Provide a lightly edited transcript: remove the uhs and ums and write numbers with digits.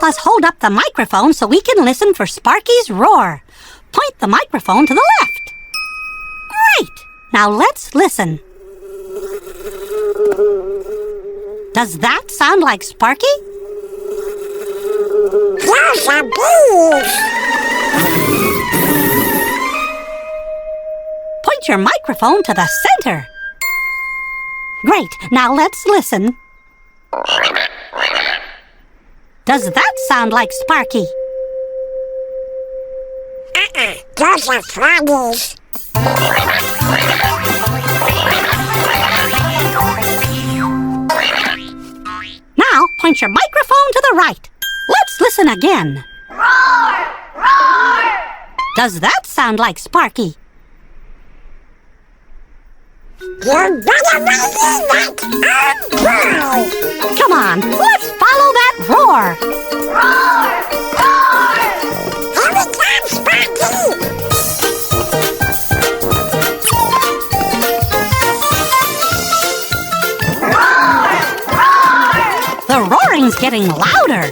us hold up the microphone so we can listen for Sparky's roar. Point the microphone to the left. Great! Now let's listen. Does that sound like Sparky? There's a bees! Point your microphone to the center. Great, now let's listen. Does that sound like Sparky? Those are froggies. Now point your microphone to the right. Let's listen again. Roar! Roar! Does that sound like Sparky? You better believe it! Oh boy! Come on, let's follow that roar. Roar! Roar! Here we come, Sparky! Roar! Roar! The roaring's getting louder.